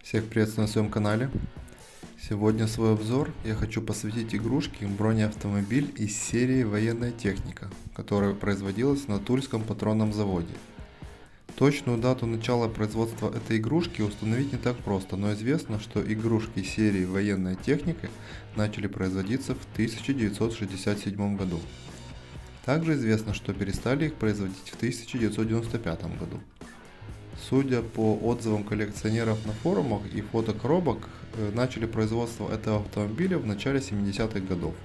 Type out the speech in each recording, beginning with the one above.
Всех приветствую на своем канале. Сегодня свой обзор я хочу посвятить игрушке бронеавтомобиль из серии «Военная техника», которая производилась на Тульском патронном заводе. Точную дату начала производства этой игрушки установить не так просто, но известно, что игрушки серии «Военная техника» начали производиться в 1967 году. Также известно, что перестали их производить в 1995 году. Судя по отзывам коллекционеров на форумах и фотокоробок, начали производство этого автомобиля в начале 70-х годов.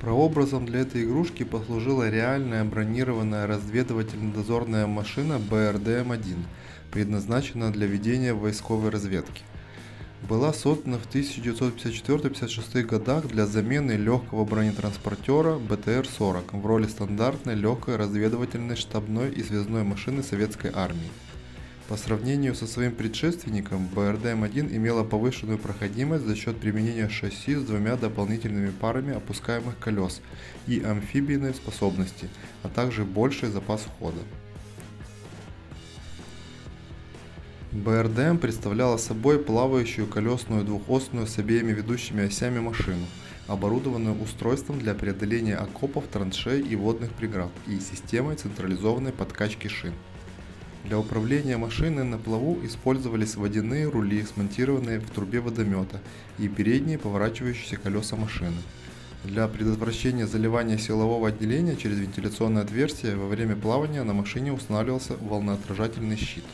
Прообразом для этой игрушки послужила реальная бронированная разведывательно-дозорная машина БРДМ-1, предназначенная для ведения войсковой разведки. Была создана в 1954-56 годах для замены легкого бронетранспортера БТР-40 в роли стандартной легкой разведывательной штабной и связной машины советской армии. По сравнению со своим предшественником, БРДМ-1 имела повышенную проходимость за счет применения шасси с двумя дополнительными парами опускаемых колес и амфибийной способности, а также больший запас хода. БРДМ представляла собой плавающую колесную двухосную с обеими ведущими осями машину, оборудованную устройством для преодоления окопов, траншей и водных преград и системой централизованной подкачки шин. Для управления машиной на плаву использовались водяные рули, смонтированные в трубе водомета, и передние поворачивающиеся колеса машины. Для предотвращения заливания силового отделения через вентиляционное отверстие во время плавания на машине устанавливался волноотражательный щит.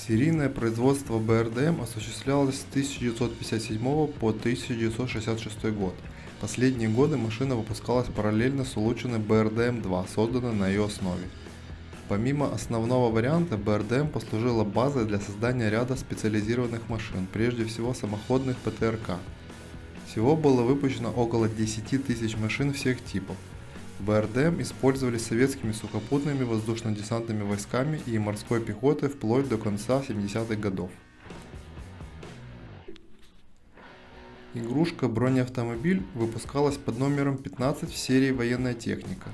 Серийное производство БРДМ осуществлялось с 1957 по 1966 год. Последние годы машина выпускалась параллельно с улучшенной БРДМ-2, созданной на ее основе. Помимо основного варианта, БРДМ послужила базой для создания ряда специализированных машин, прежде всего самоходных ПТРК. Всего было выпущено около 10 тысяч машин всех типов. БРДМ использовались советскими сухопутными воздушно-десантными войсками и морской пехотой вплоть до конца 70-х годов. Игрушка бронеавтомобиль выпускалась под номером 15 в серии «Военная техника».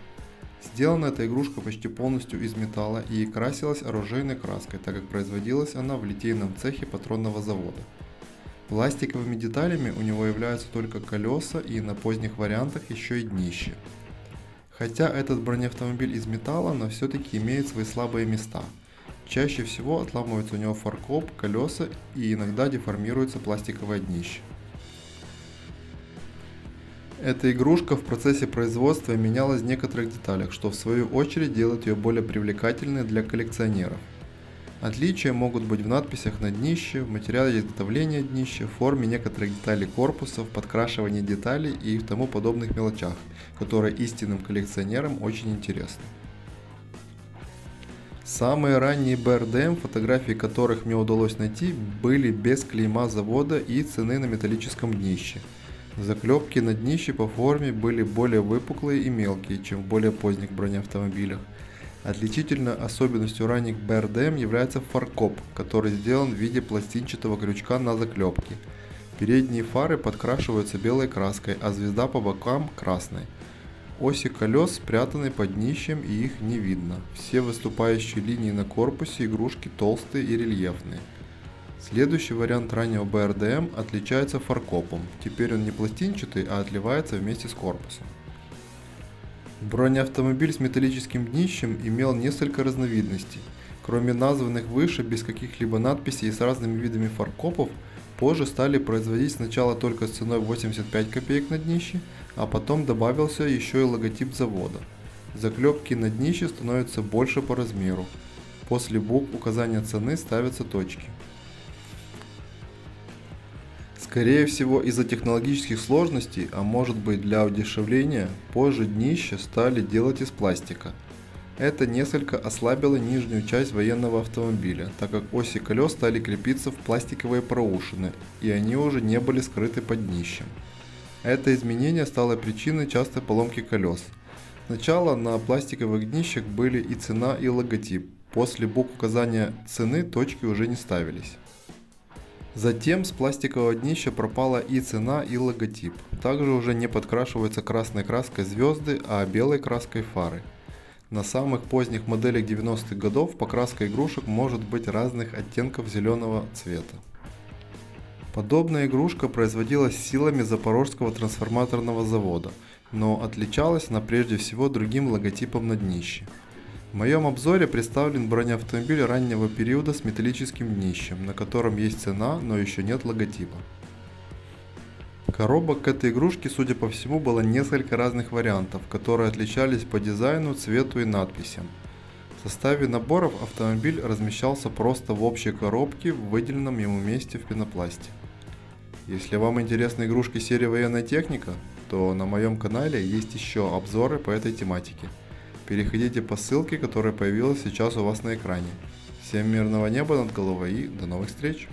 Сделана эта игрушка почти полностью из металла и красилась оружейной краской, так как производилась она в литейном цехе патронного завода. Пластиковыми деталями у него являются только колеса и на поздних вариантах еще и днище. Хотя этот бронеавтомобиль из металла, но все-таки имеет свои слабые места. Чаще всего отламывается у него фаркоп, колеса и иногда деформируется пластиковое днище. Эта игрушка в процессе производства менялась в некоторых деталях, что в свою очередь делает ее более привлекательной для коллекционеров. Отличия могут быть в надписях на днище, в материале изготовления днища, в форме некоторых деталей корпуса, в подкрашивании деталей и в тому подобных мелочах, которые истинным коллекционерам очень интересны. Самые ранние БРДМ, фотографии которых мне удалось найти, были без клейма завода и цены на металлическом днище. Заклепки на днище по форме были более выпуклые и мелкие, чем в более поздних бронеавтомобилях. Отличительной особенностью ранних БРДМ является фаркоп, который сделан в виде пластинчатого крючка на заклепке. Передние фары подкрашиваются белой краской, а звезда по бокам красной. Оси колес спрятаны под днищем и их не видно. Все выступающие линии на корпусе игрушки толстые и рельефные. Следующий вариант раннего БРДМ отличается фаркопом. Теперь он не пластинчатый, а отливается вместе с корпусом. Бронеавтомобиль с металлическим днищем имел несколько разновидностей. Кроме названных выше, без каких-либо надписей и с разными видами фаркопов, позже стали производить сначала только с ценой 85 копеек на днище, а потом добавился еще и логотип завода. Заклепки на днище становятся больше по размеру. После букв указания цены ставятся точки. Скорее всего, из-за технологических сложностей, а может быть для удешевления, позже днище стали делать из пластика. Это несколько ослабило нижнюю часть военного автомобиля, так как оси колес стали крепиться в пластиковые проушины, и они уже не были скрыты под днищем. Это изменение стало причиной частой поломки колес. Сначала на пластиковых днищах были и цена, и логотип. После букв указания цены точки уже не ставились. Затем с пластикового днища пропала и цена, и логотип. Также уже не подкрашиваются красной краской звезды, а белой краской фары. На самых поздних моделях 90-х годов покраска игрушек может быть разных оттенков зеленого цвета. Подобная игрушка производилась силами Запорожского трансформаторного завода, но отличалась она прежде всего другим логотипом на днище. В моем обзоре представлен бронеавтомобиль раннего периода с металлическим днищем, на котором есть цена, но еще нет логотипа. Коробок к этой игрушке, судя по всему, было несколько разных вариантов, которые отличались по дизайну, цвету и надписям. В составе наборов автомобиль размещался просто в общей коробке в выделенном ему месте в пенопласте. Если вам интересны игрушки серии «Военная техника», то на моем канале есть еще обзоры по этой тематике. Переходите по ссылке, которая появилась сейчас у вас на экране. Всем мирного неба над головой и до новых встреч!